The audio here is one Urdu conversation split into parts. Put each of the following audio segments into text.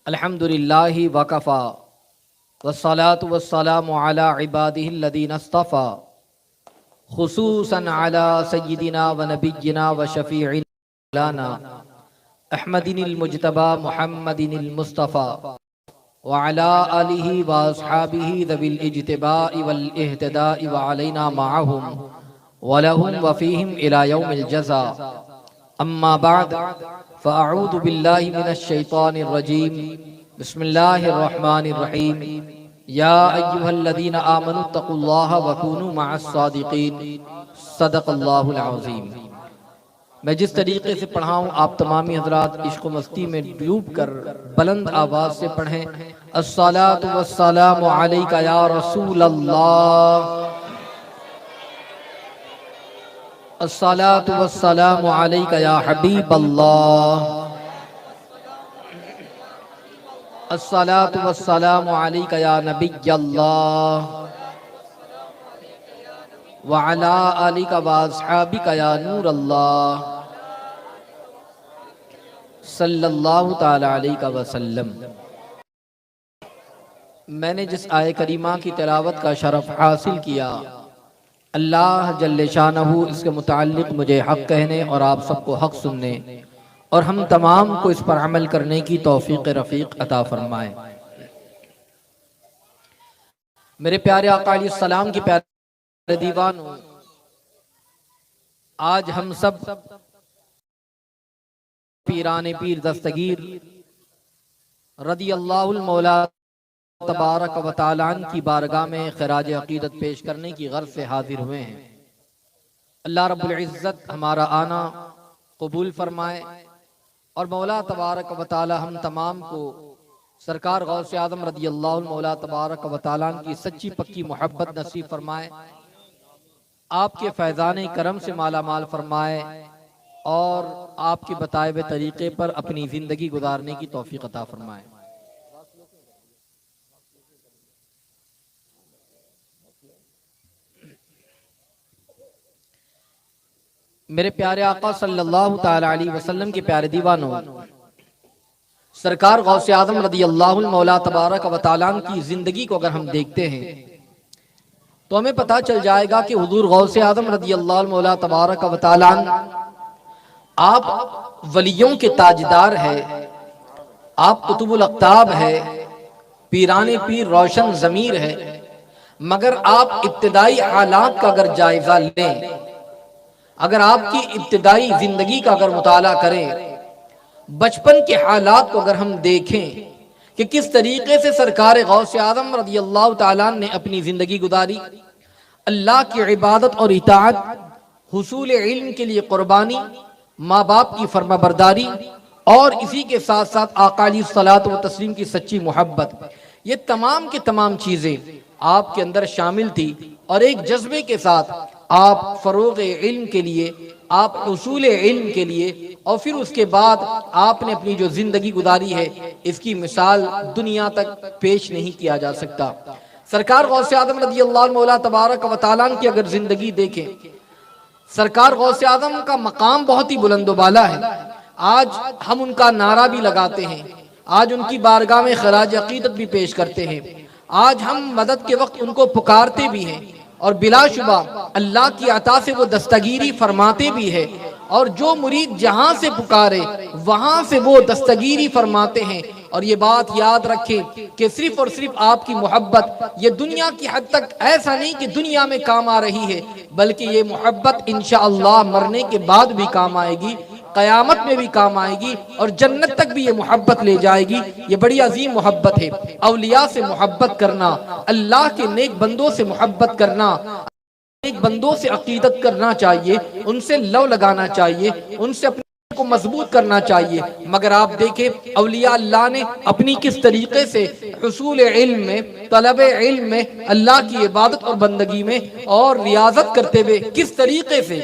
الحمدللہ وکفا والصلاة والسلام علی عبادہ الذین اصطفى خصوصا علی سیدنا و نبینا و شفیعنا احمد المجتبی محمد المصطفى وعلى آلہ واصحابہ ذوی الاجتباء والاہتداء وعلینا معہم ولہم وفیہم الی یوم الجزاء اما بعد فاعوذ باللہ من الشیطان الرجیم بسم اللہ الرحمن الرحیم یا ایہا الذین آمنوا اتقوا اللہ وکونوا مع الصادقین صدق اللہ العظیم۔ میں جس طریقے سے پڑھا ہوں آپ تمامی حضرات عشق و مستی میں ڈوب کر بلند آواز سے پڑھیں۔ الصلاۃ والسلام علیک یا رسول اللہ، الصلاۃ والسلام علیک یا حبیب اللہ، الصلاۃ والسلام علیک یا نبی اللہ وعلی آلک واصحابک یا نور اللہ صلی اللہ تعالی علیہ وسلم۔ میں نے جس آیہ کریمہ کی تلاوت کا شرف حاصل کیا، اللہ جل شانہ اس کے متعلق مجھے حق کہنے اور آپ سب کو حق سننے اور ہم تمام کو اس پر عمل کرنے کی توفیق رفیق عطا فرمائے۔ میرے پیارے آقا علیہ السلام کی پیارے دیوانوں، آج ہم سب پیران پیر دستگیر رضی اللہ المولا تبارک و تعالی عنہ کی بارگاہ میں خراج عقیدت پیش کرنے کی غرض سے حاضر ہوئے ہیں۔ اللہ رب العزت ہمارا آنا قبول فرمائے اور مولا تبارک و تعالی ہم تمام کو سرکار غوث اعظم رضی اللہ المولا تبارک و تعالی عنہ کی سچی پکی محبت نصیب فرمائے، آپ کے فیضان کرم سے مالا مال فرمائے اور آپ کے بتائے ہوئے طریقے پر اپنی زندگی گزارنے کی توفیق عطا فرمائے۔ میرے پیارے آقا صلی اللہ تعالی علیہ وسلم کے پیارے دیوانوں، سرکار غوث اعظم رضی اللہ المولا تبارک و تعالی عنہ کی زندگی کو اگر ہم دیکھتے ہیں تو ہمیں پتہ چل جائے گا کہ حضور غوث اعظم رضی اللہ المولا تبارک و تعالی عنہ آپ ولیوں کے تاجدار ہے، آپ قطب الاقطاب ہے، پیران پیر روشن ضمیر ہے، مگر آپ ابتدائی حالات کا اگر جائزہ لیں، اگر آپ کی ابتدائی زندگی کا اگر مطالعہ کریں، بچپن کے حالات کو اگر ہم دیکھیں کہ کس طریقے سے سرکار غوث اعظم رضی اللہ تعالیٰ نے اپنی زندگی گزاری، اللہ کی عبادت اور اطاعت، حصول علم کے لیے قربانی، ماں باپ کی فرما برداری اور اسی کے ساتھ ساتھ آقا علیہ الصلوۃ والتسلیم کی سچی محبت، یہ تمام کی تمام چیزیں آپ کے اندر شامل تھی اور ایک جذبے کے ساتھ آپ فروغ علم کے لیے، آپ حصول علم کے لیے اور پھر اس کے بعد آپ نے اپنی جو زندگی گزاری ہے اس کی مثال دنیا تک پیش نہیں کیا جا سکتا۔ سرکار غوث اعظم رضی اللہ عنہ مولا تبارک و تعالی عنہ کی اگر زندگی دیکھیں، سرکار غوث اعظم کا مقام بہت ہی بلند و بالا ہے۔ آج ہم ان کا نعرہ بھی لگاتے ہیں، آج ان کی بارگاہ میں خراج عقیدت بھی پیش کرتے ہیں، آج ہم مدد کے وقت ان کو پکارتے بھی ہیں اور بلا شبہ اللہ کی عطا سے وہ دستگیری فرماتے بھی ہیں، اور جو مرید جہاں سے پکارے وہاں سے وہ دستگیری فرماتے ہیں۔ اور یہ بات یاد رکھیں کہ صرف اور صرف آپ کی محبت یہ دنیا کی حد تک ایسا نہیں کہ دنیا میں کام آ رہی ہے، بلکہ یہ محبت انشاءاللہ مرنے کے بعد بھی کام آئے گی، قیامت میں بھی کام آئے گی اور جنت تک بھی یہ محبت لے جائے گی۔ یہ بڑی عظیم محبت ہے۔ اولیاء سے محبت کرنا، اللہ کے نیک بندوں سے محبت کرنا، نیک بندوں سے عقیدت کرنا چاہیے، ان سے لو لگانا چاہیے، ان سے اپنے کو مضبوط کرنا چاہیے۔ مگر آپ دیکھیں اولیاء اللہ نے اپنی کس طریقے سے حصول علم میں، طلب علم میں، اللہ کی عبادت اور بندگی میں اور ریاضت کرتے ہوئے کس طریقے سے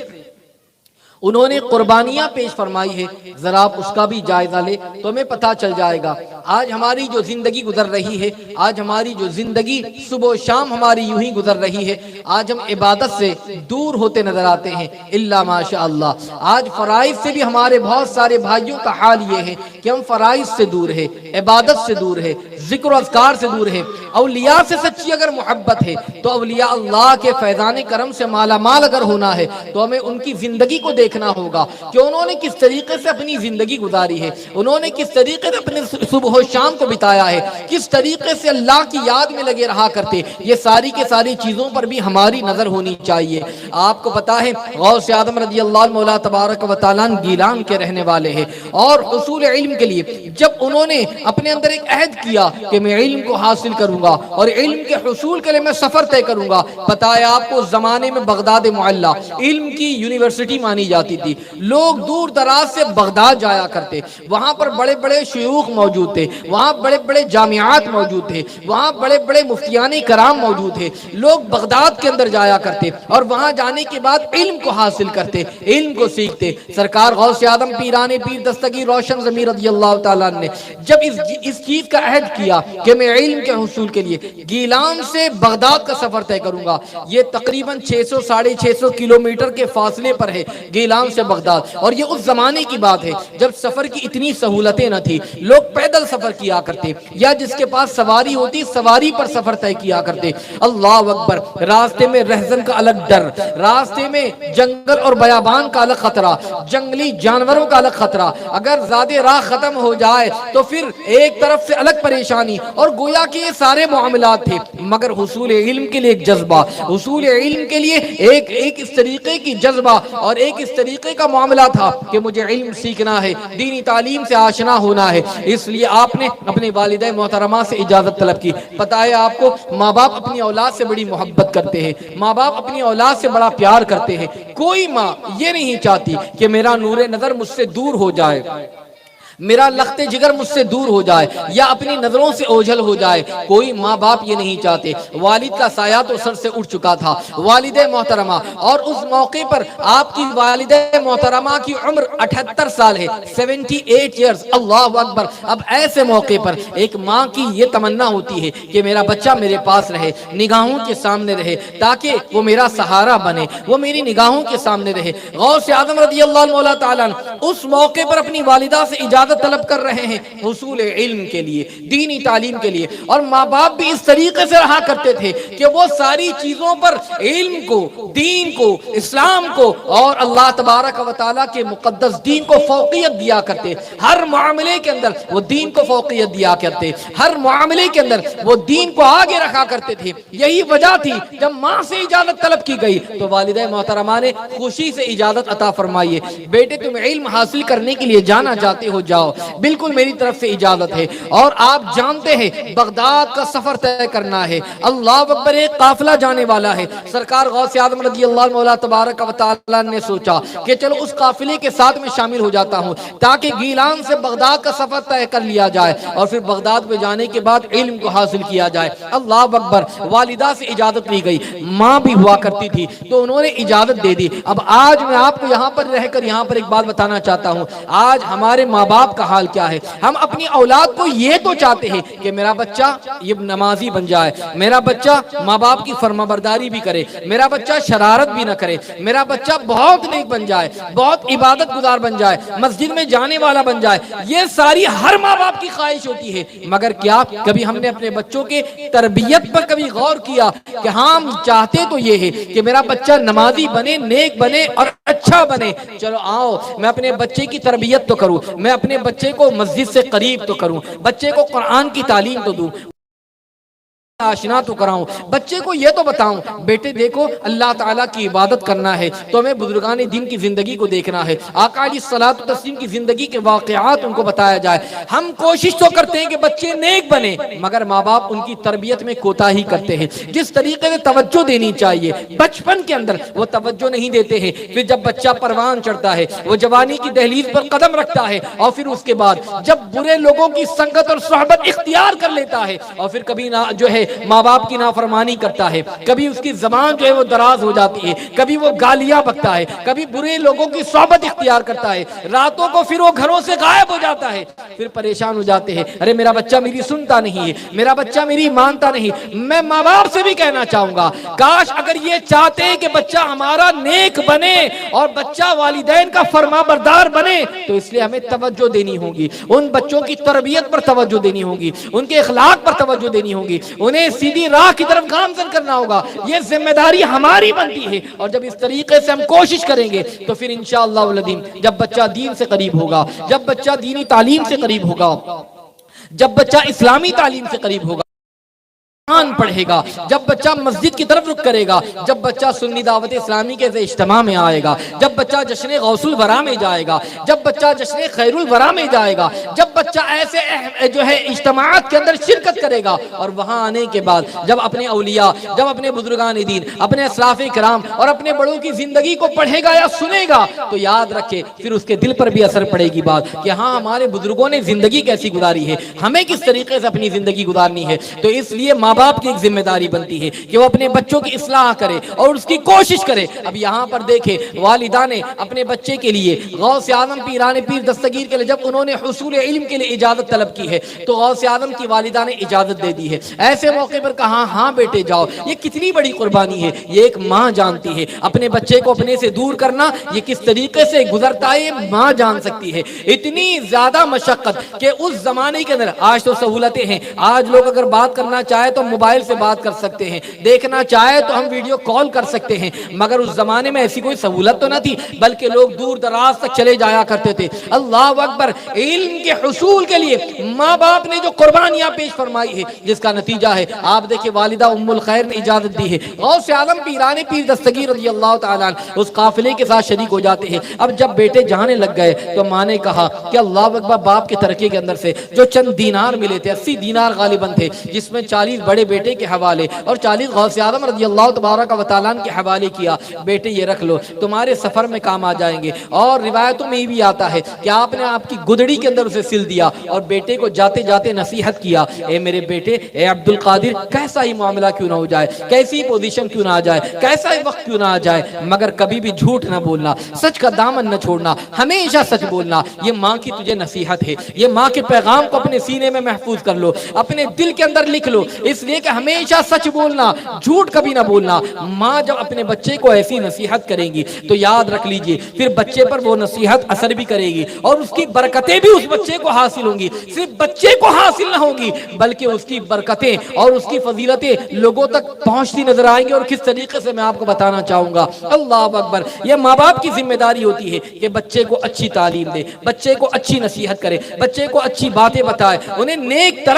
انہوں نے قربانیاں پیش فرمائی ہے، ذرا آپ اس کا بھی جائزہ لے تو ہمیں پتہ چل جائے گا۔ آج ہماری جو زندگی گزر رہی ہے، آج ہماری جو زندگی صبح و شام ہماری یوں ہی گزر رہی ہے، آج ہم عبادت سے دور ہوتے نظر آتے ہیں الا ماشاء اللہ۔ آج فرائض سے بھی ہمارے بہت سارے بھائیوں کا حال یہ ہے کہ ہم فرائض سے دور ہے، عبادت سے دور ہے، ذکر و اذکار سے دور ہے۔ اولیاء سے سچی اگر محبت ہے تو اولیاء اللہ کے فیضان کرم سے مالا مال اگر ہونا ہے تو ہمیں ان کی زندگی کو دیکھنا ہوگا کہ انہوں نے کس طریقے سے اپنی زندگی گزاری ہے، انہوں نے کس طریقے سے اپنے صبح و شام کو بتایا ہے، کس طریقے سے اللہ کی یاد میں لگے رہا کرتے۔ یہ ساری کے ساری چیزوں پر بھی ہماری نظر ہونی چاہیے۔ آپ کو پتا ہے غوث اعظم رضی اللہ عنہ مولا تبارک و تعالیٰ گیلان کے رہنے والے ہیں، اور حصول علم کے لیے جب انہوں نے اپنے اندر ایک عہد کیا کہ میں علم کو حاصل کروں گا اور علم کے حصول کے لیے میں سفر طے کروں گا۔ پتا ہے آپ کو اس زمانے میں بغداد معلی علم کی یونیورسٹی مانی جاتی تھی، لوگ دور دراز سے بغداد جایا کرتے، وہاں پر بڑے بڑے شیوخ موجود تھے، وہاں بڑے بڑے جامعات موجود تھے، وہاں بڑے بڑے مفتیان کرام موجود تھے۔ لوگ بغداد کے اندر جایا کرتے اور وہاں جانے کے بعد علم کو حاصل کرتے، علم کو سیکھتے۔ سرکار غوث اعظم پیران پیر دستگیر روشن ضمیر رضی اللہ تعالیٰ نے جب اس چیز کا عہد کیا کہ میں علم کے حصول کے لیے گیلان سے بغداد کا سفر طے کروں گا، یہ تقریباً 600-650 کلومیٹر کے فاصلے پر ہے گیلان سے بغداد، اور یہ اس زمانے کی بات ہے جب سفر کی اتنی سہولتیں نہ تھی، لوگ پیدل سفر کیا کرتے یا جس کے پاس سواری ہوتی سواری پر سفر طے کیا کرتے۔ اللہ اکبر، راستے میں رہزن کا الگ ڈر، راستے میں جنگل اور بیابان کا الگ خطرہ، جنگلی جانوروں کا الگ خطرہ، اگر زیادہ راہ ختم ہو جائے تو پھر ایک طرف سے الگ پریشانی، اور گویا کہ یہ سارے معاملات تھے، مگر حصول علم کے لیے ایک جذبہ، حصول علم کے لیے ایک اس طریقے کی جذبہ اور ایک اس طریقے کا معاملہ تھا کہ مجھے علم سیکھنا ہے، دینی تعلیم سے آشنا ہونا ہے۔ اس لیے آپ نے اپنے والدہ محترمہ سے اجازت طلب کی۔ پتہ ہے آپ کو ماں باپ اپنی اولاد سے بڑی محبت کرتے ہیں، ماں باپ اپنی اولاد سے بڑا پیار کرتے ہیں۔ کوئی ماں یہ نہیں چاہتی کہ میرا نور نظر مجھ سے دور ہو جائے، میرا لخت جگر مجھ سے دور ہو جائے یا اپنی نظروں سے اوجھل ہو جائے۔ کوئی ماں باپ یہ نہیں چاہتے۔ والد کا سایہ تو سر سے اٹھ چکا تھا، والد محترمہ، اور اس موقع پر آپ کی والد محترمہ کی عمر 78 سال ہے، 78 ایئرز، اللہ اکبر۔ اب ایسے موقع پر ایک ماں کی یہ تمنا ہوتی ہے کہ میرا بچہ میرے پاس رہے، نگاہوں کے سامنے رہے، تاکہ وہ میرا سہارا بنے، وہ میری نگاہوں کے سامنے رہے۔ غوث اعظم رضی اللہ عنہ تعالیٰ اس موقع پر اپنی والدہ سے اجازت طلب کر رہے ہیں حصول علم کے لیے، دینی تعلیم کے لیے، اور ماں باپ بھی اس طریقے سے رہا کرتے تھے کہ وہ ساری چیزوں پر علم کو، دین کو، اسلام کو اور اللہ تبارک و تعالیٰ کے مقدس دین کو فوقیت دیا کرتے۔ ہر معاملے کے اندر وہ دین کو فوقیت دیا کرتے، ہر معاملے کے اندر وہ دین کو آگے رکھا کرتے تھے۔ یہی وجہ تھی جب ماں سے اجازت طلب کی گئی تو والدہ محترمہ نے خوشی سے اجازت عطا فرمائی ہے، بیٹے تم علم حاصل کرنے کے لیے جانا چاہتے ہو جاؤ، بالکل میری طرف سے اجازت ہے۔ اور آپ جانتے ہیں بغداد کا سفر طے کرنا ہے، اللہ اکبر، ایک قافلہ جانے والا ہے۔ سرکار غوث اعظم رضی اللہ عنہ مولا تبارک و تعالیٰ نے سوچا کہ چلو اس قافلے کے ساتھ میں شامل ہو جاتا ہوں تاکہ گیلان سے بغداد کا سفر طے کر لیا جائے اور پھر بغداد پہ جانے کے بعد علم کو حاصل کیا جائے۔ اللہ اکبر، والدہ سے اجازت لی گئی، ماں بھی ہوا کرتی تھی تو انہوں نے اجازت دے دی۔ اب آج میں آپ کو یہاں پر رہ کر یہاں پر ایک بات بتانا چاہتا ہوں، آج ہمارے ماں باپ کا حال کیا ہے۔ ہم اپنی اولاد کو یہ تو چاہتے ہیں کہ میرا بچہ یہ نمازی بن جائے، میرا بچہ ماں باپ کی فرمانبرداری بھی کرے، میرا بچہ شرارت بھی نہ کرے، میرا بچہ بہت نیک بن جائے، بہت عبادت گزار بن جائے، مسجد میں جانے والا بن جائے۔ یہ ساری ہر ماں باپ کی خواہش ہوتی ہے، مگر کیا کبھی ہم نے اپنے بچوں کے تربیت پر کبھی غور کیا کہ ہم چاہتے تو یہ ہے کہ میرا بچہ نمازی بنے، نیک بنے اور اچھا بنے۔ چلو آؤ میں اپنے بچے کی تربیت تو کروں، میں اپنے بچے کو مسجد سے قریب تو کروں، بچے کو قرآن کی تعلیم تو دوں، آشنا تو کراؤں، بچے کو یہ تو بتاؤں بیٹے دیکھو اللہ تعالیٰ کی عبادت کرنا ہے تو ہمیں بزرگان دین کی زندگی کو دیکھنا ہے، آقا علیہ الصلوۃ والتسلیم کی زندگی کے واقعات ان کو بتایا جائے۔ ہم کوشش تو کرتے ہیں کہ بچے نیک بنے، مگر ماں باپ ان کی تربیت میں کوتاہی کرتے ہیں۔ جس طریقے سے توجہ دینی چاہیے بچپن کے اندر وہ توجہ نہیں دیتے ہیں، پھر جب بچہ پروان چڑھتا ہے، وہ جوانی کی دہلیز پر قدم رکھتا ہے، اور پھر اس کے بعد جب برے لوگوں کی سنگت اور صحبت اختیار کر لیتا ہے، اور پھر کبھی نہ جو ہے ماں باپ کی نافرمانی کرتا ہے، کبھی اس کی زبان جو ہے وہ دراز ہو جاتی ہے، کبھی وہ گالیاں بکتا ہے، کبھی برے لوگوں کی صحبت اختیار کرتا ہے، راتوں کو پھر وہ گھروں سے غائب ہو جاتا ہے، پھر پریشان ہو جاتے ہیں، ارے میرا بچہ میری سنتا نہیں ہے، میرا بچہ میری مانتا نہیں۔ میں ماں باپ سے بھی کہنا چاہوں گا، کاش اگر یہ چاہتے ہیں کہ بچہ ہمارا نیک بنے اور بچہ والدین کا فرما بردار بنے، تو اس لیے ہمیں توجہ دینی ہوگی، ان بچوں کی تربیت پر توجہ دینی ہوگی، ان کے اخلاق پر توجہ دینی ہوگی، انہیں سیدھی راہ کی طرف گامزن کرنا ہوگا۔ یہ ذمہ داری ہماری بنتی ہے، اور جب اس طریقے سے ہم کوشش کریں گے تو پھر انشاءاللہ العظیم جب بچہ دین سے قریب ہوگا، جب بچہ دینی تعلیم سے قریب ہوگا، جب بچہ اسلامی تعلیم سے قریب ہوگا، قرآن پڑھے گا، جب بچہ مسجد کی طرف رخ کرے گا، جب بچہ سنی دعوت اسلامی کے اجتماع میں آئے گا، جب بچہ جشن غوث الورا میں جائے گا، جب بچہ جشن خیر الورا میں جائے گا، جب بچہ ایسے جو ہے اجتماعات کے اندر شرکت کرے گا، اور وہاں آنے کے بعد جب اپنے اولیاء، جب اپنے بزرگان دین، اپنے اسلاف کرام اور اپنے بڑوں کی زندگی کو پڑھے گا یا سنے گا، تو یاد رکھے پھر اس کے دل پر بھی اثر پڑے گی بات کہ ہاں ہمارے بزرگوں نے زندگی کیسی گزاری ہے، ہمیں کس طریقے سے اپنی زندگی گزارنی ہے۔ تو اس لیے ماں باپ کی ایک ذمہ داری بنتی ہے کہ وہ اپنے بچوں کی اصلاح کرے اور اس کی کوشش کرے۔ اب یہاں پر دیکھیں والدہ نے اپنے بچے کے لیے غوث اعظم پیران پیر دستگیر کے لیے جب انہوں نے حصول علم کے لیے اجازت طلب کی ہے تو غوث اعظم کی والدہ نے اجازت دے دی ہے۔ ایسے موقع پر کہا ہاں بیٹے جاؤ، یہ کتنی بڑی قربانی ہے، یہ ایک ماں جانتی ہے اپنے بچے کو اپنے سے دور کرنا یہ کس طریقے سے گزرتا ہے، یہ ماں جان سکتی ہے۔ اتنی زیادہ مشقت کہ اس زمانے کے اندر، آج تو سہولتیں ہیں، آج لوگ اگر بات کرنا چاہے تو موبائل سے بات کر سکتے ہیں، دیکھنا چاہے تو ہم ویڈیو کال کر سکتے ہیں، مگر اس زمانے میں ایسی کوئی سہولت تو نہ تھی، بلکہ لوگ دور دراز تک چلے جایا کرتے تھے۔ اللہ اکبر، علم کے حصول کے لیے ماں باپ نے جو قربانیاں پیش فرمائی ہے جس کا نتیجہ ہے آپ دیکھیں والدہ ام الخیر نے اجازت دی ہے، غوث اعظم پیران پیر دستگیر رضی اللہ تعالیٰ عنہ اس قافلے کے ساتھ شریک ہو جاتے ہیں۔ اب جب بیٹے جانے لگ گئے تو ماں نے کہا کہ اللہ اکبر، باپ کے ترکے کے اندر سے جو چند دینار ملے تھے، 80 دینار غالباً تھے، جس میں 40 بڑے بیٹے کے حوالے اور 40 غوث اعظم رضی اللہ تبارک و تعالیٰ کے حوالے کیا، بیٹے یہ رکھ لو، تمہارے سفر میں کام آ جائیں گے۔ اور روایتوں میں بھی آتا ہے کہ آپ نے آپ کی گدڑی کے اندر اسے سل دیا اور بیٹے کو جاتے جاتے نصیحت کیا، اے میرے بیٹے، اے عبد القادر، کیسا ہی معاملہ کیوں نہ ہو جائے، کیسی پوزیشن کیوں نہ آ جائے، کیسا ہی وقت کیوں نہ آ جائے، مگر کبھی بھی جھوٹ نہ بولنا، سچ کا دامن نہ چھوڑنا، ہمیشہ سچ بولنا۔ یہ ماں کی تجھے نصیحت ہے، یہ ماں کے پیغام کو اپنے سینے میں محفوظ کر لو، اپنے دل کے اندر لکھ لو، اس لیے کہ ہمیشہ سچ بولنا، جھوٹ کبھی نہ بولنا۔ ماں جب اپنے بچے کو ایسی نصیحت کریں گی تو یاد رکھ لیجئے پھر بچے پر وہ نصیحت اثر بھی کرے گی اور اس کی برکتیں بھی اس بچے کو حاصل ہوں گی۔ صرف بچے کو حاصل نہ ہوں گی بلکہ اس کی برکتیں اور اس کی فضیلتیں لوگوں تک پہنچتی نظر آئیں گی، اور کس طریقے سے میں آپ کو بتانا چاہوں گا۔ اللہ اکبر، یہ ماں باپ کی ذمہ داری ہوتی ہے کہ بچے کو اچھی تعلیم دے، بچے کو اچھی نصیحت کرے، بچے کو اچھی باتیں بتائے، انہیں نیک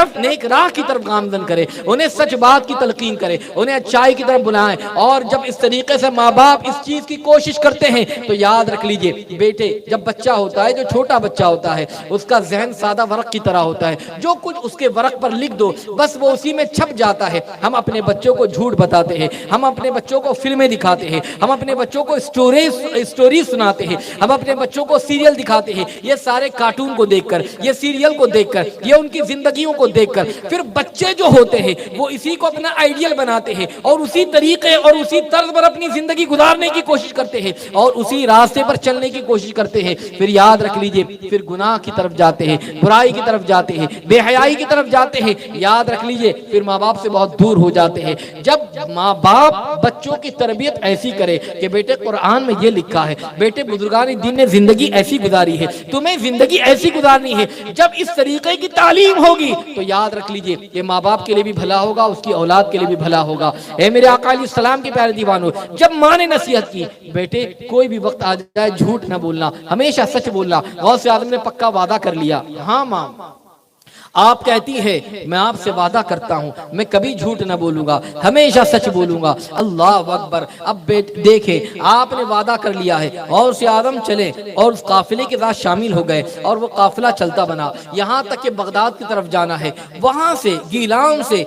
راہ کی طرف گامزن کرے، انہیں سچ بات کی تلقین کرے، انہیں اچھائی کی طرف بلائیں۔ اور جب اس طریقے سے ماں باپ اس چیز کی کوشش کرتے ہیں تو یاد رکھ لیجئے بیٹے، جب بچہ ہوتا ہے، جو چھوٹا بچہ ہوتا ہے، اس کا ذہن سادہ ورق کی طرح ہوتا ہے، جو کچھ اس کے ورق پر لکھ دو بس وہ اسی میں چھپ جاتا ہے۔ ہم اپنے بچوں کو جھوٹ بتاتے ہیں، ہم اپنے بچوں کو فلمیں دکھاتے ہیں، ہم اپنے بچوں کو اسٹوری سناتے ہیں، ہم اپنے بچوں کو سیریل دکھاتے ہیں۔ یہ سارے کارٹون کو دیکھ کر، یہ سیریل کو دیکھ کر، یہ ان کی زندگیوں کو دیکھ کر پھر بچے جو ہوتے ہیں وہ اسی کو اپنا آئیڈیل بناتے ہیں اور اسی طریقے اور اسی طرز پر اپنی زندگی گزارنے کی کوشش کرتے ہیں اور اسی راستے پر چلنے کی کوشش کرتے ہیں۔ پھر یاد رکھ لیجئے پھر گناہ کی طرف جاتے ہیں، برائی کی طرف جاتے ہیں، بے حیائی کی طرف جاتے ہیں۔ یاد رکھ لیجئے پھر ماں باپ سے بہت دور ہو جاتے ہیں۔ جب ماں باپ بچوں کی تربیت ایسی کرے کہ بیٹے قرآن میں یہ لکھا ہے، بیٹے بزرگان دین نے زندگی ایسی گزاری ہے، تمہیں زندگی ایسی گزارنی ہے، جب اس طریقے کی تعلیم ہوگی تو یاد رکھ لیجئے یہ ماں باپ کے لیے بھی بھلا ہوگا، اس کی اولاد کے لیے بھی بھلا ہوگا۔ اے میرے آقا علیہ السلام کے پیارے دیوانو، جب ماں نے نصیحت کی بیٹے کوئی بھی وقت آ جائے جھوٹ نہ بولنا، ہمیشہ سچ بولنا، غوث اعظم نے پکا وعدہ کر لیا، ہاں ماں آپ کہتی ہے میں آپ سے وعدہ کرتا ہوں میں کبھی جھوٹ نہ بولوں گا، ہمیشہ سچ بولوں گا۔ اللہ اکبر، اب دیکھیں آپ نے وعدہ کر لیا ہے اور غوث اعظم چلے اور اس قافلے کے ساتھ شامل ہو گئے اور وہ قافلہ چلتا بنا یہاں تک کہ بغداد کی طرف جانا ہے۔ وہاں سے گیلان سے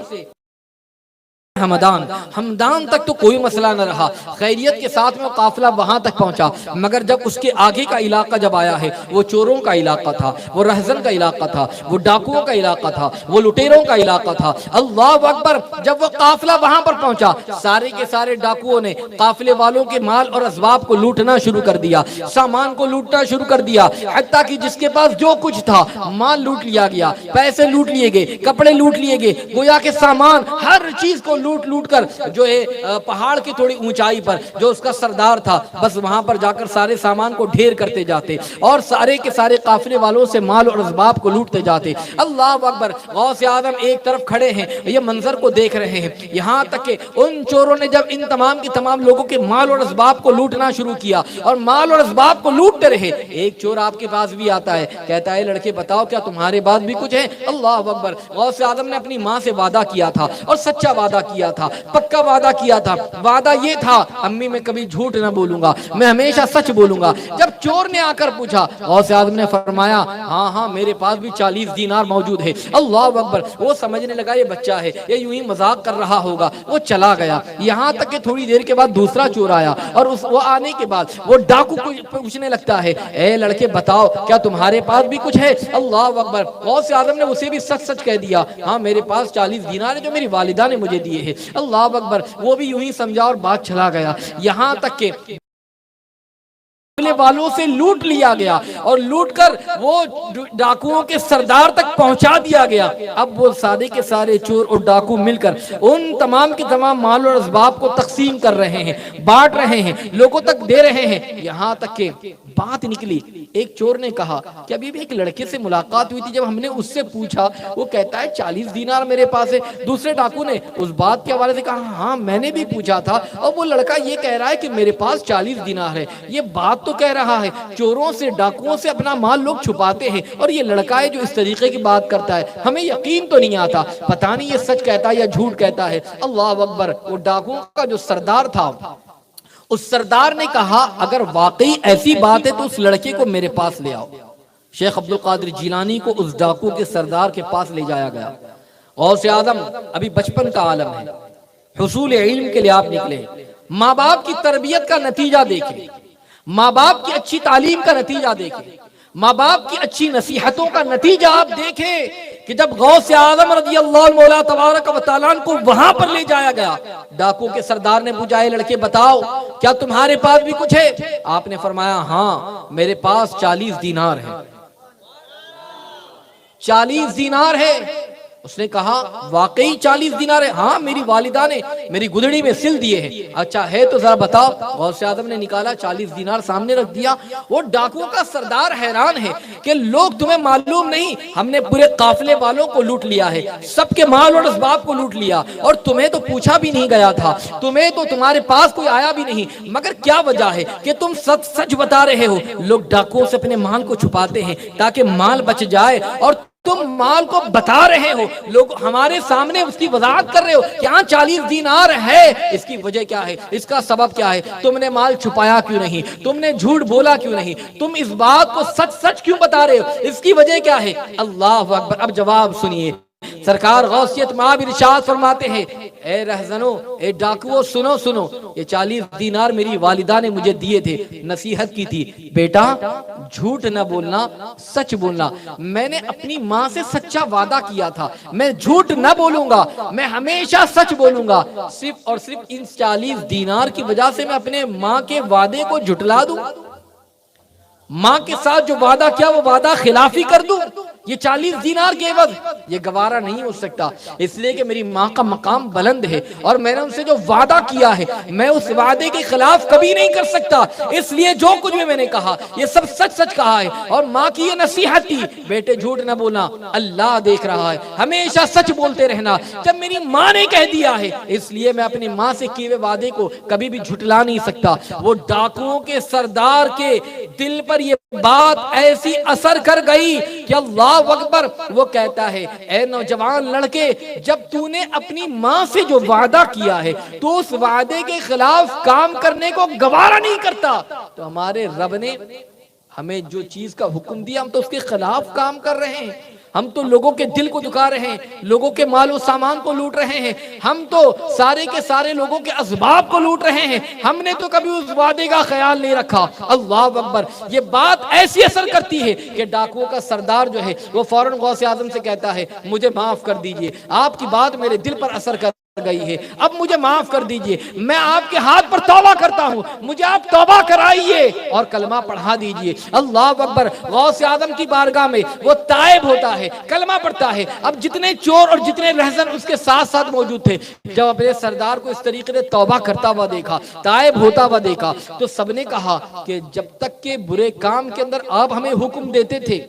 ہمدان تک تو کوئی مسئلہ نہ رہا، خیریت کے ساتھ میں وہ قافلہ وہاں تک پہنچا، مگر جب اس کے آگے کا علاقہ جب آیا ہے، وہ چوروں کا علاقہ تھا، وہ رہزن کا علاقہ تھا، وہ ڈاکوؤں کا علاقہ تھا، وہ لٹیروں کا علاقہ تھا۔ اللہ اکبر! جب وہ قافلہ وہاں پر پہنچا، سارے کے سارے ڈاکوؤں نے قافلے والوں کے مال اور اسباب کو لوٹنا شروع کر دیا، سامان کو لوٹنا شروع کر دیا، حتیٰ کہ جس کے پاس جو کچھ تھا مال لوٹ لیا گیا، پیسے لوٹ لیے گئے، کپڑے لوٹ لیے گئے، گویا کہ سامان ہر چیز کو لوٹ لوٹ کر جو ہے پہاڑ کی تھوڑی اونچائی پر جو اس کا سردار تھا، بس وہاں پر جا کر سارے سامان کو ڈھیر کرتے جاتے اور سارے کے سارے قافلے والوں سے مال اور اسباب کو لوٹتے جاتے۔ اللہ اکبر! غوث اعظم ایک طرف کھڑے ہیں، یہ منظر کو دیکھ رہے ہیں، یہاں تک کہ ان چوروں نے جب ان تمام کی تمام لوگوں کے مال اور اسباب کو لوٹنا شروع کیا اور مال اور اسباب کو لوٹتے رہے، ایک چور آپ کے پاس بھی آتا ہے، کہتا ہے لڑکے بتاؤ کیا تمہارے پاس بھی کچھ ہے؟ اللہ اکبر! غوث اعظم نے اپنی ماں سے وعدہ کیا تھا اور سچا وعدہ کیا تھا، پکا وعدہ کیا تھا۔ وعدہ یہ تھا امی میں کبھی جھوٹ نہ بولوں گا، میں ہمیشہ سچ بولوں گا۔ جب چور نے آ کر پوچھا، غوث اعظم نے فرمایا ہاں ہاں میرے پاس بھی 40 دینار موجود ہے۔ اللہ اکبر! وہ سمجھنے لگا یہ بچہ ہے، یہ یوں ہی مذاق کر رہا ہوگا، وہ چلا گیا۔ یہاں تک کہ تھوڑی دیر کے بعد دوسرا چور آیا اور وہ آنے کے بعد وہ ڈاکو کو پوچھنے لگتا ہے اے لڑکے بتاؤ کیا تمہارے پاس بھی کچھ ہے؟ اللہ اکبر! غوث اعظم نے اسے بھی سچ سچ کہہ دیا، ہاں میرے پاس 40 دینار ہے جو میری والدہ نے مجھے دیے ہیں۔ اللہ اکبر! وہ بھی یوں ہی سمجھا اور بات چلا گیا، یہاں تک کہ قافلے والوں سے لوٹ لیا گیا اور لوٹ کر وہ ڈاکوؤں کے سردار تک پہنچا دیا گیا۔ اب وہ سارے کے سارے چور اور ڈاکو مل کر ان تمام کے تمام مال اور اسباب کو تقسیم کر رہے ہیں، بانٹ رہے ہیں، لوگوں تک دے رہے ہیں۔ یہاں تک کہ بات نکلی، ایک چور نے کہا کہ ابھی بھی ایک لڑکے سے ملاقات ہوئی تھی، جب ہم نے اس سے پوچھا وہ کہتا ہے 40 دینار میرے پاس ہے۔ دوسرے ڈاکو نے اس بات کے حوالے سے کہا ہاں میں نے بھی پوچھا تھا اور وہ لڑکا یہ کہہ رہا ہے کہ میرے پاس 40 دینار ہے۔ یہ بات تو کہہ رہا ہے، چوروں سے ڈاکوؤں سے اپنا مال لوگ چھپاتے ہیں اور یہ لڑکا ہے جو اس طریقے کی بات کرتا ہے، ہمیں یقین تو نہیں آتا، پتہ نہیں یہ سچ کہتا ہے یا جھوٹ کہتا ہے۔ اللہ اکبر! وہ ڈاکوؤں کا جو سردار تھا، اس سردار نے کہا اگر واقعی ایسی بات ہے تو اس لڑکے کو میرے پاس لے آؤ۔ شیخ عبد القادر جیلانی کو اس ڈاکو کے سردار کے پاس لے جایا گیا۔ غوث اعظم ابھی بچپن کا عالم ہے، حصول علم کے لیے آپ نکلے، ماں باپ کی تربیت کا نتیجہ دیکھیں، ماں باپ کی اچھی تعلیم کا نتیجہ دیکھیں، ماں باپ کی اچھی نصیحتوں کا نتیجہ آپ دیکھیں کہ جب غوث اعظم رضی اللہ مولا تبارک و تعالیٰ کو وہاں پر لے جایا گیا، ڈاکو کے سردار نے پوچھا اے لڑکے بتاؤ کیا تمہارے پاس بھی کچھ ہے؟ آپ نے فرمایا ہاں میرے پاس 40 دینار ہے۔ 40 دینار ہے۔ اس نے کہا واقعی 40 دینار ہے؟ ہاں میری والدہ نے میری گدڑی میں سل دیے ہیں۔ اچھا ہے تو ذرا بتاؤ۔ غوث اعظم نے نکالا، 40 دینار سامنے رکھ دیا۔ وہ ڈاکو کا سردار حیران ہے کہ لوگ تمہیں معلوم نہیں، ہم نے پورے قافلے والوں کو لوٹ لیا ہے، سب کے مال اور اسباب کو لوٹ لیا اور تمہیں تو پوچھا بھی نہیں گیا تھا، تمہیں تو تمہارے پاس کوئی آیا بھی نہیں، مگر کیا وجہ ہے کہ تم سچ بتا رہے ہو؟ لوگ ڈاکوؤں سے اپنے مال کو چھپاتے ہیں تاکہ مال بچ جائے اور تم مال کو بتا رہے ہو، لوگ ہمارے سامنے اس کی وضاحت کر رہے ہو کہ ہاں 40 دینار ہے۔ اس کی وجہ کیا ہے؟ اس کا سبب کیا ہے؟ تم نے مال چھپایا کیوں نہیں؟ تم نے جھوٹ بولا کیوں نہیں؟ تم اس بات کو سچ کیوں بتا رہے ہو؟ اس کی وجہ کیا ہے؟ اللہ اکبر! اب جواب سنیے، سرکار غوثیت مآب ارشاد فرماتے ہیں اے رہزنو، اے ڈاکوؤں سنو، یہ 40 دینار میری والدہ نے مجھے دیے تھے، نصیحت کی تھی بیٹا جھوٹ نہ بولنا، سچ بولنا۔ میں نے اپنی ماں سے سچا وعدہ کیا تھا، میں جھوٹ نہ بولوں گا، میں ہمیشہ سچ بولوں گا۔ صرف اور صرف ان 40 دینار کی وجہ سے میں اپنے ماں کے وعدے کو جھٹلا دوں؟ ماں کے ساتھ جو وعدہ کیا وہ وعدہ خلافی کر دوں؟ یہ 40 دینار کے عوض یہ گوارا نہیں ہو سکتا، اس لیے کہ میری ماں کا مقام بلند ہے اور میں نے ان سے جو وعدہ کیا ہے میں اس وعدے کے خلاف کبھی نہیں کر سکتا، اس لیے جو کچھ بھی میں نے کہا یہ سب سچ کہا ہے۔ اور ماں کی یہ نصیحت تھی بیٹے جھوٹ نہ بولنا، اللہ دیکھ رہا ہے، ہمیشہ سچ بولتے رہنا۔ جب میری ماں نے کہہ دیا ہے اس لیے میں اپنی ماں سے کیے ہوئے وعدے کو کبھی بھی جھٹلا نہیں سکتا۔ وہ ڈاکوؤں کے سردار کے دل پر یہ بات ایسی اثر کر گئی کہ اللہ اکبر! وہ کہتا ہے اے نوجوان لڑکے، جب تو نے اپنی ماں سے جو وعدہ کیا ہے تو اس وعدے کے خلاف کام کرنے کو گوارا نہیں کرتا، تو ہمارے رب نے ہمیں جو چیز کا حکم دیا ہم تو اس کے خلاف کام کر رہے ہیں۔ ہم تو لوگوں کے دل کو دکھا رہے ہیں، لوگوں کے مال و سامان کو لوٹ رہے ہیں، ہم تو سارے کے سارے لوگوں کے اسباب کو لوٹ رہے ہیں، ہم نے تو کبھی اس وعدے کا خیال نہیں رکھا۔ اللہ اکبر، یہ بات ایسی اثر کرتی ہے کہ ڈاکوؤں کا سردار جو ہے وہ فوراً غوث اعظم سے کہتا ہے مجھے معاف کر دیجئے، آپ کی بات میرے دل پر اثر کر گئی ہے، اب مجھے معاف کر دیجئے، میں آپ کے ہاتھ پر توبہ کرتا ہوں، مجھے آپ توبہ کرائیے اور کلمہ پڑھا دیجئے۔ اللہ اکبر، غوث اعظم کی بارگاہ میں وہ تائب ہوتا ہے، کلمہ پڑھتا ہے۔ اب جتنے چور اور جتنے رہزن اس کے ساتھ ساتھ موجود تھے، جب اپنے سردار کو اس طریقے سے توبہ کرتا ہوا دیکھا، تائب ہوتا ہوا دیکھا، تو سب نے کہا کہ جب تک کہ برے کام کے اندر آپ ہمیں حکم دیتے تھے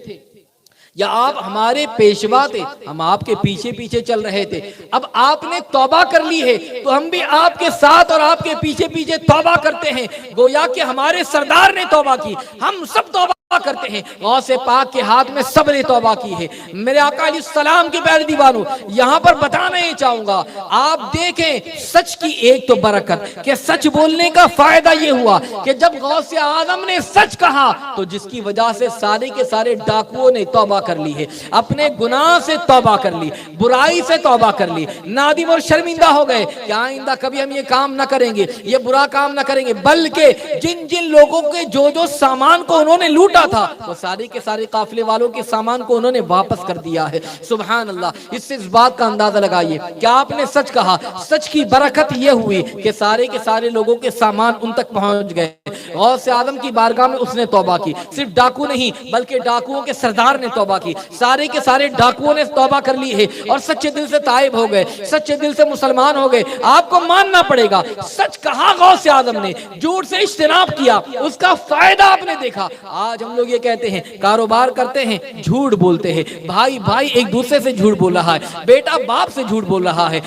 یا آپ ہمارے پیشوا تھے، ہم آپ کے پیچھے پیچھے چل رہے تھے، اب آپ نے توبہ کر لی ہے تو ہم بھی آپ کے ساتھ اور آپ کے پیچھے پیچھے توبہ کرتے ہیں، گویا کہ ہمارے سردار نے توبہ کی، ہم سب توبہ کرتے ہیں۔ غوث پاک کے ہاتھ میں سب نے توبہ کی ہے۔ میرے آقا علیہ السلام کے پیارے دیوانوں، یہاں پر بتانا یہ چاہوں گا، آپ دیکھیں سچ کی ایک تو برکت کہ سچ بولنے کا فائدہ یہ ہوا کہ جب غوث اعظم نے سچ کہا تو جس کی وجہ سے سارے کے سارے ڈاکوؤں نے توبہ کر لی ہے، اپنے گناہ سے توبہ کر لی، برائی سے توبہ کر لی، نادم اور شرمندہ ہو گئے کہ آئندہ کبھی ہم یہ کام نہ کریں گے، یہ برا کام نہ کریں گے، بلکہ جن جن لوگوں کے جو سامان کو انہوں نے لوٹا تھا وہ سارے کے سارے قافلے والوں کے سامان کو انہوں نے واپس کر دیا ہے۔ سبحان اللہ، اس سے اس بات کا اندازہ لگائیے کہ آپ نے سچ کہا، سچ کی برکت یہ ہوئی کہ سارے کے سارے لوگوں کے سامان ان تک پہنچ گئے۔ غوث اعظم کی بارگاہ میں اس نے توبہ کی، صرف ڈاکو نہیں بلکہ ڈاکوؤں کے سردار نے توبہ کی، سارے کے سارے ڈاکوؤں نے توبہ کر لی ہے اور سچے دل سے تائب ہو گئے، سچے دل سے مسلمان ہو گئے۔ آپ کو ماننا پڑے گا، سچ کہا غوث اعظم نے، جھوٹ سے اجتناب کیا، اس کا فائدہ آپ نے دیکھا۔ آج ہم لوگ یہ کہتے ہیں کاروبار کرتے ہیں، جھوٹ بولتے ہیں، بھائی بھائی ایک دوسرے سے جھوٹ بول رہا ہے، بیٹا باپ سے جھوٹ بول رہا ہے،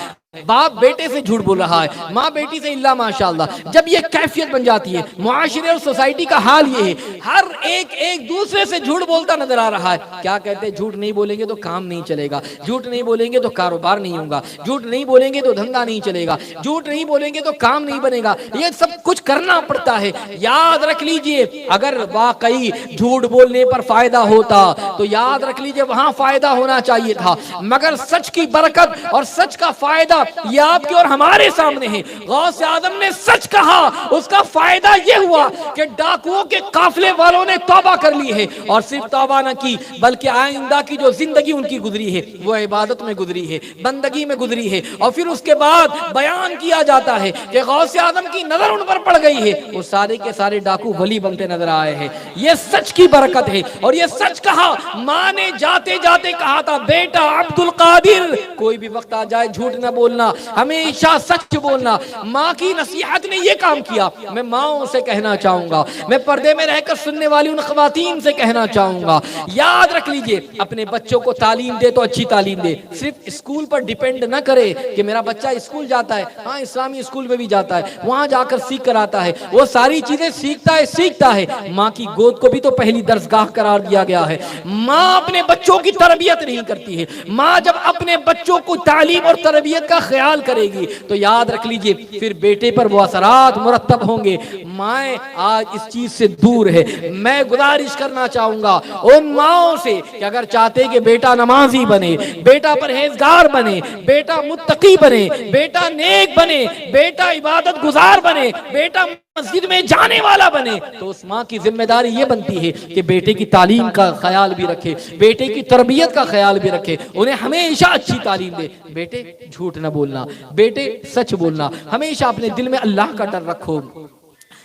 باپ بیٹے سے جھوٹ بول رہا ہے، ماں بیٹی سے، اللہ ماشاءاللہ۔ جب یہ کیفیت بن جاتی ہے، معاشرے اور سوسائٹی کا حال یہ ہے، ہر ایک دوسرے سے جھوٹ بولتا نظر آ رہا ہے۔ کیا کہتے ہیں؟ جھوٹ نہیں بولیں گے تو کام نہیں چلے گا، جھوٹ نہیں بولیں گے تو کاروبار نہیں ہوگا، جھوٹ نہیں بولیں گے تو دھندا نہیں چلے گا، جھوٹ نہیں بولیں گے تو کام نہیں بنے گا، یہ سب کچھ کرنا پڑتا ہے۔ یاد رکھ لیجئے، اگر واقعی جھوٹ بولنے پر فائدہ ہوتا تو یاد رکھ لیجئے وہاں فائدہ ہونا چاہیے تھا، مگر سچ کی برکت اور سچ کا فائدہ یہ آپ کے اور ہمارے سامنے ہے۔ غوث اعظم نے سچ کہا، اس کا فائدہ یہ ہوا کہ ڈاکوؤں کے قافلے والوں نے توبہ کر لی ہے، اور صرف توبہ نہ کی بلکہ آئندہ کی جو زندگی ان کی گزری ہے وہ عبادت میں گزری ہے، بندگی میں گزری ہے۔ اور پھر اس کے بعد بیان کیا جاتا ہے کہ غوث اعظم کی نظر ان پر پڑ گئی ہے، وہ سارے کے سارے ڈاکو ولی بنتے نظر آئے ہیں۔ یہ سچ کی برکت ہے، اور یہ سچ کہا، ماں نے جاتے جاتے کہا تھا بیٹا عبد القادر کوئی بھی وقت آ جائے جھوٹ نہ بولنا، ہمیشہ سچ بولنا۔ ماں کی نصیحت نے یہ کام کیا۔ میں ماؤں سے کہنا چاہوں گا، میں پردے میں رہ کر سننے والی ان خواتین سے کہنا چاہوں گا، یاد رکھ لیجئے اپنے بچوں کو تعلیم دے تو اچھی تعلیم دے، صرف اسکول پر ڈیپینڈ نہ کرے کہ میرا بچہ اسکول جاتا ہے، ہاں اسلامی اسکول میں بھی جاتا ہے، وہاں جا کر سیکھ کر آتا ہے، وہ ساری چیزیں سیکھتا ہے، ماں کی گود کو بھی تو پہلی درسگاہ قرار دیا گیا ہے۔ ماں اپنے بچوں کی تربیت نہیں کرتی ہے، ماں جب اپنے بچوں کو تعلیم اور تربیت کا خیال کرے گی تو یاد رکھ لیجئے پھر بیٹے پر وہ اثرات مرتب ہوں گے۔ مائیں آج اس چیز سے دور ہے۔ میں گزارش کرنا چاہوں گا ان ماؤں سے کہ اگر چاہتے کہ بیٹا نمازی بنے، بیٹا پرہیزگار بنے، بیٹا متقی بنے، بیٹا نیک بنے، بیٹا عبادت گزار بنے، بیٹا مسجد میں جانے والا بنے، تو اس ماں کی ذمہ داری یہ بنتی ہے کہ بیٹے کی تعلیم کا خیال بھی رکھے، بیٹے کی تربیت کا خیال بھی رکھے، انہیں ہمیشہ اچھی تعلیم دے۔ بیٹے جھوٹ نہ بولنا، بیٹے سچ بولنا، ہمیشہ اپنے دل میں اللہ کا ڈر رکھو،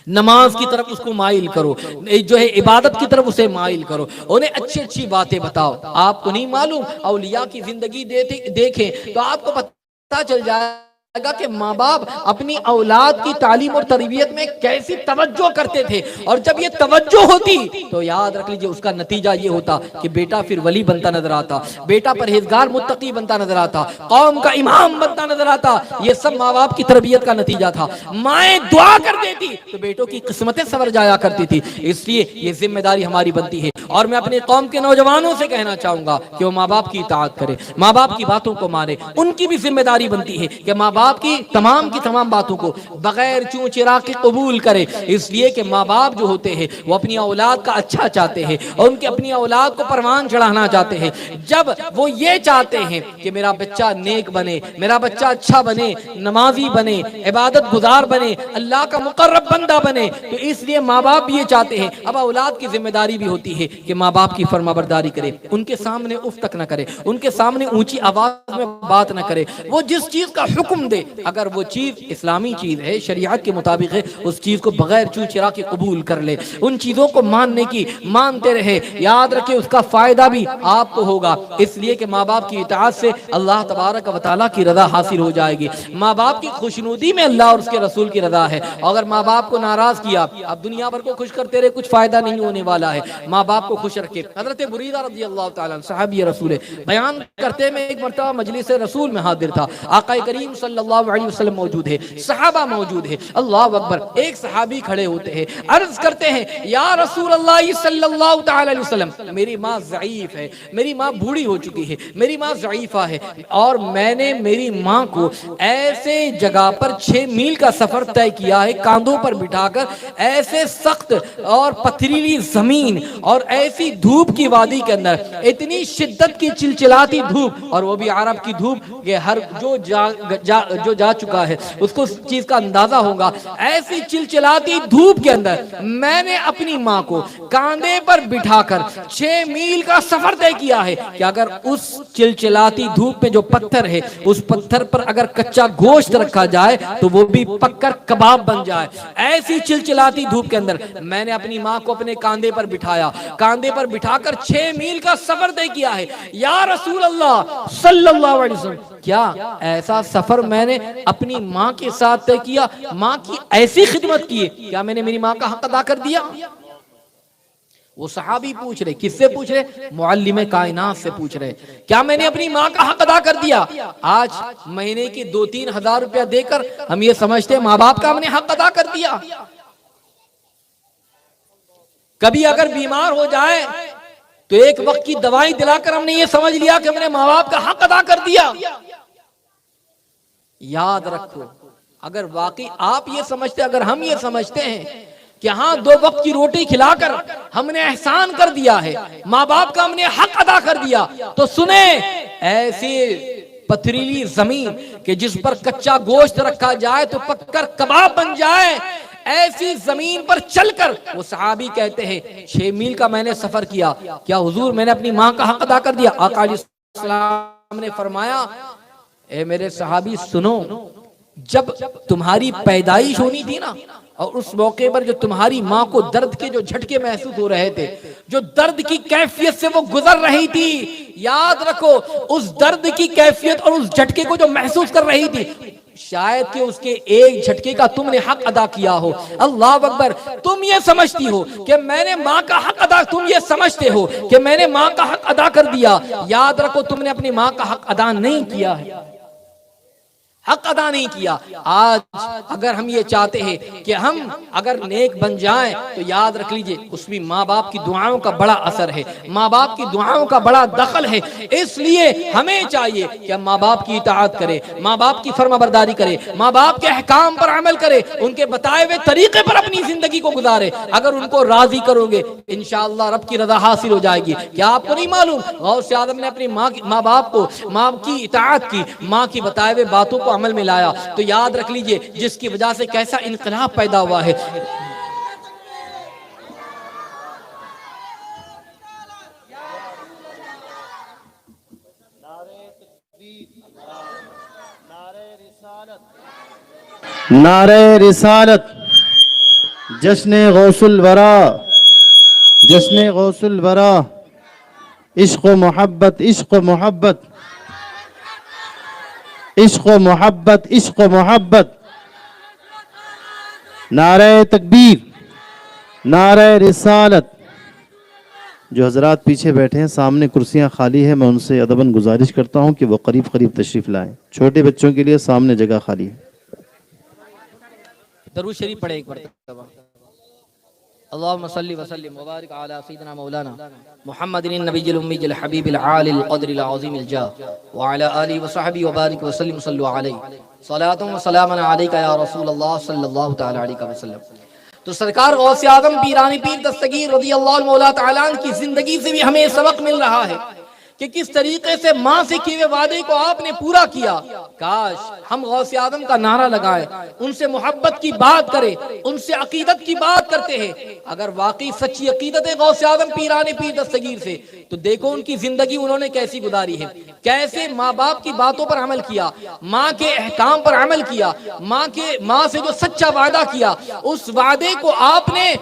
نماز کی طرف اس کو مائل کرو، جو ہے عبادت کی طرف اسے مائل کرو، انہیں اچھی اچھی باتیں بتاؤ۔ آپ کو نہیں معلوم، اولیاء کی زندگی دیکھیں تو آپ کو پتہ چل جائے گا کہ ماں باپ اپنی اولاد کی تعلیم اور تربیت میں کیسی توجہ کرتے تھے، اور جب یہ توجہ ہوتی تو یاد رکھ لیجئے اس کا نتیجہ یہ ہوتا کہ بیٹا پھر ولی بنتا نظر آتا، بیٹا پرہیزگار متقی بنتا نظر آتا، قوم کا امام بنتا نظر آتا۔ یہ سب ماں باپ کی تربیت کا نتیجہ تھا۔ مائیں دعا کر دیتی تو بیٹوں کی قسمتیں سنور جایا کرتی تھی۔ اس لیے یہ ذمہ داری ہماری بنتی ہے، اور میں اپنے قوم کے نوجوانوں سے کہنا چاہوں گا کہ وہ ماں باپ کی اطاعت کرے، ماں باپ کی باتوں کو مانے۔ ان کی بھی ذمہ داری بنتی ہے کہ ماں باپ باپ کی تمام باتوں کو بغیر چوں چرا کے قبول کرے، اس لیے کہ ماں باپ جو ہوتے ہیں وہ اپنی اولاد کا اچھا چاہتے ہیں اور ان کی اپنی اولاد کو پروان چڑھانا چاہتے ہیں۔ جب وہ یہ چاہتے ہیں کہ میرا بچہ نیک بنے، میرا بچہ اچھا بنے، نمازی بنے، عبادت گزار بنے، اللہ کا مقرب بندہ بنے، تو اس لیے ماں باپ بھی یہ چاہتے ہیں۔ اب اولاد کی ذمہ داری بھی ہوتی ہے کہ ماں باپ کی فرما برداری کرے، ان کے سامنے اف تک نہ کرے، ان کے سامنے اونچی آواز میں بات نہ کرے، وہ جس چیز کا حکم دے اگر وہ چیز اسلامی چیز ہے، شریعت کے مطابق ہے، اس چیز کو بغیر چوں چرا کے قبول کر لے، ان چیزوں کو مانتے رہے۔ یاد رکھے اس کا فائدہ بھی آپ کو ہوگا، اس لیے کہ ماں باپ کی اطاعت سے اللہ تبارک و تعالیٰ کی رضا حاصل ہو جائے گی۔ ماں باپ کی خوشنودی میں اللہ اور اس کے رسول کی رضا ہے، اگر ماں باپ کو ناراض کیا، اب دنیا بھر کو خوش کرتے رہے، کچھ فائدہ نہیں ہونے والا ہے۔ ماں باپ کو خوش رکھے۔ حضرت بریدہ رضی اللہ تعالیٰ صحابی رسول بیان کرتے میں ایک مرتبہ مجلس رسول میں حاضر تھا، آقا کریم صلی اللہ علیہ وسلم موجود ہے، صحابہ موجود ہے، اللہ اکبر، ایک صحابی کھڑے ہوتے ہیں، عرض کرتے ہیں یا رسول اللہ صلی اللہ تعالی علیہ وسلم، میری ماں ضعیف ہے، میری ماں بوڑھی ہو چکی ہے، میری ماں ضعیفہ ہے، اور میں نے میری ماں کو ایسے جگہ پر 6 میل کا سفر طے کیا ہے، کاندھوں پر بٹھا کر، ایسے سخت اور پتھریلی زمین اور ایسی دھوپ کی وادی کے اندر، اتنی شدت کی چلچلاتی دھوپ، اور وہ بھی عرب کی دھوپ کہ ہر جو جا چکا ہے اس کو اس چیز کا اندازہ ہوگا، ایسی چلچلاتی دھوپ کے اندر میں نے اپنی ماں کو کاندھے پر بٹھا کر 6 میل کا سفر طے کیا ہے کہ اگر اس چلچلاتی دھوپ میں جو پتھر ہے، اس پتھر پر اگر کچا گوشت رکھا جائے تو وہ بھی پک کر کباب بن جائے، ایسی چلچلاتی دھوپ کے اندر میں نے اپنی ماں کو اپنے کاندھے پر بٹھایا، کاندھے پر بٹھا کر 6 میل کا سفر طے کیا ہے۔ یا رسول اللہ صلی اللہ علیہ وسلم، کیا ایسا سفر میں نے اپنی ماں کے ساتھ طے کیا؟ ماں کی ایسی خدمت کی ہے، کیا میں نے میری ماں کا حق ادا کر دیا؟ وہ صحابی پوچھ رہے، کس سے پوچھ رہے؟ معلم کائنات سے پوچھ رہے، کیا میں نے اپنی ماں کا حق ادا کر دیا؟ آج مہینے کی 2-3 ہزار روپیہ دے کر ہم یہ سمجھتے ہیں ماں باپ کا ہم نے حق ادا کر دیا۔ کبھی اگر بیمار ہو جائے تو ایک وقت کی دوائی دلا کر ہم نے یہ سمجھ لیا کہ ہم نے ماں باپ کا حق ادا کر دیا۔ یاد رکھو، اگر واقعی آپ یہ سمجھتے، اگر ہم یہ سمجھتے ہیں کہ ہاں 2 وقت کی روٹی کھلا کر ہم نے احسان کر دیا ہے، ماں باپ کا ہم نے حق ادا کر دیا، تو سنیں، ایسی پتھریلی زمین کہ جس پر کچا گوشت رکھا جائے تو پک کر کباب بن جائے، ایسی زمین پر چل کر وہ صحابی کہتے ہیں 6 میل کا میں نے سفر کیا، کیا حضور میں نے اپنی ماں کا حق ادا کر دیا؟ آقا علیہ السلام نے فرمایا، اے میرے صحابی سنو، جب تمہاری پیدائش ہونی تھی نا، اور اس موقع پر جو تمہاری ماں کو درد کے جو جھٹکے محسوس ہو رہے تھے، جو درد کی کیفیت سے وہ گزر رہی تھی، یاد رکھو اس درد کی کیفیت اور اس جھٹکے کو جو محسوس کر رہی تھی، شاید کہ اس کے ایک جھٹکے کا تم نے حق ادا کیا ہو۔ اللہ اکبر، تم یہ سمجھتی ہو کہ میں نے ماں کا حق ادا، تم یہ سمجھتے ہو کہ میں نے ماں کا حق ادا کر دیا، یاد رکھو تم نے اپنی ماں کا حق ادا نہیں کیا ہے، حق ادا نہیں کیا۔ آج اگر ہم یہ چاہتے ہیں کہ ہم اگر نیک بن جائیں تو یاد رکھ لیجئے اس میں ماں باپ کی دعاؤں کا بڑا اثر ہے، ماں باپ کی دعاؤں کا بڑا دخل ہے، اس لیے ہمیں چاہیے کہ ہم ماں باپ کی اطاعت کریں، ماں باپ کی فرما برداری کریں، ماں باپ کے احکام پر عمل کریں، ان کے بتائے ہوئے طریقے پر اپنی زندگی کو گزاریں۔ اگر ان کو راضی کرو گے انشاءاللہ رب کی رضا حاصل ہو جائے گی۔ کیا آپ کو نہیں معلوم غوث اعظم نے اپنی ماں باپ کو، ماں کی اطاعت کی، ماں کی بتائے ہوئے باتوں کو عمل میں لایا، تو یاد رکھ لیجئے جس کی وجہ سے کیسا انقلاب پیدا ہوا ہے۔ نعرہ رسالت، جشن غوث الورا، جشن غوث الورا، عشق و محبت، عشق و محبت، عشق و محبت، عشق و محبت، نعرہ تکبیر، نعرہ رسالت۔ جو حضرات پیچھے بیٹھے ہیں، سامنے کرسیاں خالی ہیں، میں ان سے ادباً گزارش کرتا ہوں کہ وہ قریب قریب تشریف لائیں، چھوٹے بچوں کے لیے سامنے جگہ خالی ہے۔ درود شریف پڑھے ایک مرتبہ۔ اللہم صلی وسلم وبارک علی سیدنا مولانا محمد النبی الامی الحبیب العالی القدر العظیم الجاہ وعلی آلہ وصحبہ وبارک وسلم صلو علیہ۔ صلاۃ و سلام علیکہ یا رسول اللہ صلی اللہ تعالی علیہ وسلم۔ تو سرکار غوث اعظم پیران پیر دستگیر رضی اللہ مولا تعالیٰ عنہ کی زندگی سے بھی ہمیں سبق مل رہا ہے کہ کس طریقے سے ماں سے کیے ہوئے وعدے کو آپ نے پورا کیا۔ کاش ہم غوث اعظم کا نعرہ لگائیں، ان سے محبت کی بات کریں، ان سے عقیدت کی بات کرتے ہیں۔ اگر واقعی سچی عقیدت ہے غوث اعظم پیران پیر دستگیر سے، تو دیکھو ان کی زندگی انہوں نے کیسی گزاری ہے، کیسے ماں باپ کی باتوں پر عمل کیا، ماں کے احکام پر عمل کیا، ماں سے جو سچا وعدہ کیا، اس وعدے کو آپ نے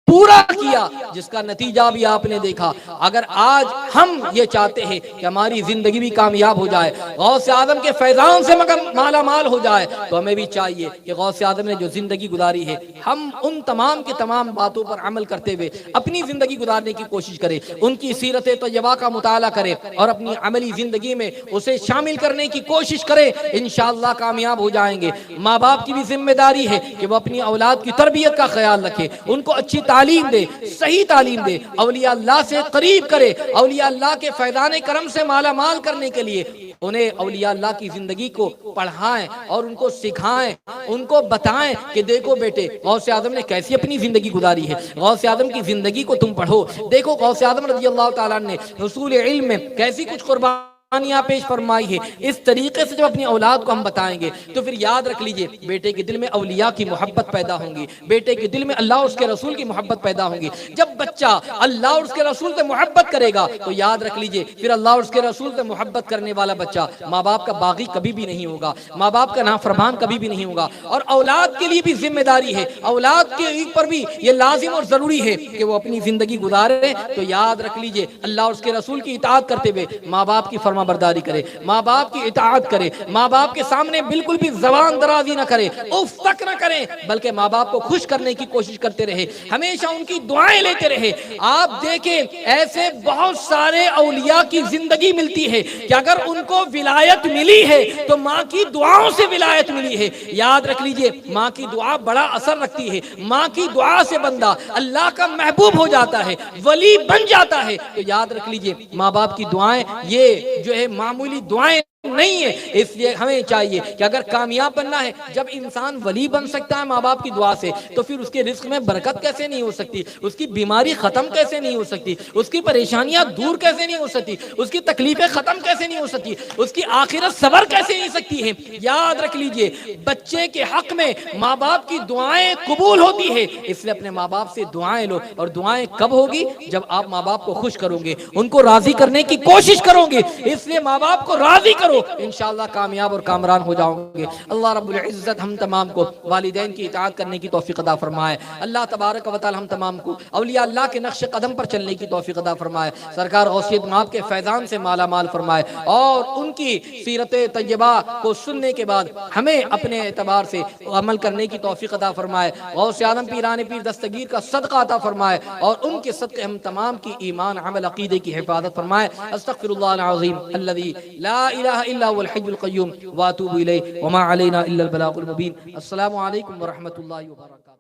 پورا کیا، جس کا نتیجہ بھی آپ نے دیکھا۔ اگر آج ہم یہ چاہتے ہیں کہ ہماری زندگی بھی کامیاب ہو جائے، غوث اعظم کے فیضان سے مالا مال ہو جائے، تو ہمیں بھی چاہیے کہ غوث اعظم نے جو زندگی گزاری ہے، ہم ان تمام کے تمام باتوں پر عمل کرتے ہوئے اپنی زندگی گزارنے کی کوشش کریں، ان کی سیرت طیبہ کا مطالعہ کریں اور اپنی عملی زندگی میں اسے شامل کرنے کی کوشش کریں، انشاءاللہ کامیاب ہو جائیں گے۔ ماں باپ کی بھی ذمہ داری ہے کہ وہ اپنی اولاد کی تربیت کا خیال رکھے، ان کو اچھی تعلیم دے، صحیح تعلیم دے، اولیاء اللہ سے قریب کرے، اولیاء اللہ کے فیضان کرم سے مالا مال کرنے کے لیے انہیں اولیاء اللہ کی زندگی کو پڑھائیں اور ان کو سکھائیں، ان کو بتائیں کہ دیکھو بیٹے غوث اعظم نے کیسی اپنی زندگی گزاری ہے، غوث اعظم کی زندگی کو تم پڑھو، دیکھو غوث اعظم رضی اللہ تعالیٰ نے حصول علم میں کیسی کچھ قربانیاں پیش فرمائی ہے۔ اس طریقے سے جب اپنی اولاد کو ہم بتائیں گے تو پھر یاد رکھ لیجئے بیٹے کے دل میں اولیاء کی محبت پیدا ہوں گی، بیٹے کے دل میں اللہ اور اس کے رسول کی محبت پیدا ہوں گی۔ جب بچہ اللہ اور اس کے رسول سے محبت کرے گا تو یاد رکھ لیجئے پھر اللہ اور اس کے رسول سے محبت کرنے والا بچہ ماں باپ کا باغی کبھی بھی نہیں ہوگا، ماں باپ کا نافرمان کبھی بھی نہیں ہوگا۔ اور اولاد کے لیے بھی ذمہ داری ہے، اولاد کے اوپر بھی یہ لازم اور ضروری ہے کہ وہ اپنی زندگی گزارے تو یاد رکھ لیجئے اللہ اور اس کے رسول کی اطاعت کرتے ہوئے ماں باپ کی فرما برداری کرے، ماں باپ کی اطاعت کرے، ماں باپ کے سامنے بالکل بھی زبان درازی نہ کرے، اف تک نہ کرے، بلکہ ماں باپ کو خوش کرنے کی کوشش کرتے رہے، ہمیشہ ان کی دعائیں لیتے رہے۔ آپ دیکھیں ایسے بہت سارے اولیاء کی زندگی ملتی ہے کہ اگر ان کو ولایت ملی ہے تو ماں کی دعاؤں سے ولایت ملی ہے۔ یاد رکھ لیجئے ماں کی دعا بڑا اثر رکھتی ہے، ماں کی دعا سے بندہ اللہ کا محبوب ہو جاتا ہے، ولی بن جاتا ہے۔ تو یاد رکھ لیجئے ماں باپ کی دعائیں یہ جو ہے معمولی دعائیں نہیں ہے، اس لیے ہمیں چاہیے کہ اگر کامیاب بننا ہے، جب انسان ولی بن سکتا ہے ماں باپ کی دعا سے تو پھر اس کے رزق میں برکت کیسے نہیں ہو سکتی، اس کی بیماری ختم کیسے نہیں ہو سکتی، اس کی پریشانیاں دور کیسے نہیں ہو سکتی، اس کی تکلیفیں ختم کیسے نہیں ہو سکتی، اس کی آخرت صبر کیسے نہیں سکتی ہے۔ یاد رکھ لیجئے بچے کے حق میں ماں باپ کی دعائیں قبول ہوتی ہے، اس لیے اپنے ماں باپ سے دعائیں لو، اور دعائیں کب ہوگی؟ جب آپ ماں باپ کو خوش کرو گے، ان کو راضی کرنے کی کوشش کرو گے، اس لیے ماں باپ کو راضی کرو، انشاءاللہ کامیاب اور کامران ہو جاؤ گے۔ اللہ رب العزت ہم تمام کو والدین کی اطاعت کرنے کی توفیق عطا فرمائے، اللہ تبارک و تعالی ہم تمام کو اولیاء اللہ کے نقش قدم پر چلنے کی توفیق عطا فرمائے، سرکار غوثیت مآب کے فیضان سے مالا مال فرمائے، اور ان کی سیرت طیبہ کو سننے کے بعد ہمیں اپنے اعتبار سے عمل کرنے کی توفیق عطا فرمائے، غوث اعظم پیران پیر دستگیر کا صدقہ عطا فرمائے، اور ان کے صدقے ہم تمام کی ایمان عمل عقیدے کی حفاظت فرمائے۔ استغفر اللہ العظیم الذي لا الہ الا هو الحي القيوم واتوب الیہ وما علینا الا البلاغ المبین۔ السلام علیکم ورحمۃ اللہ وبرکاتہ۔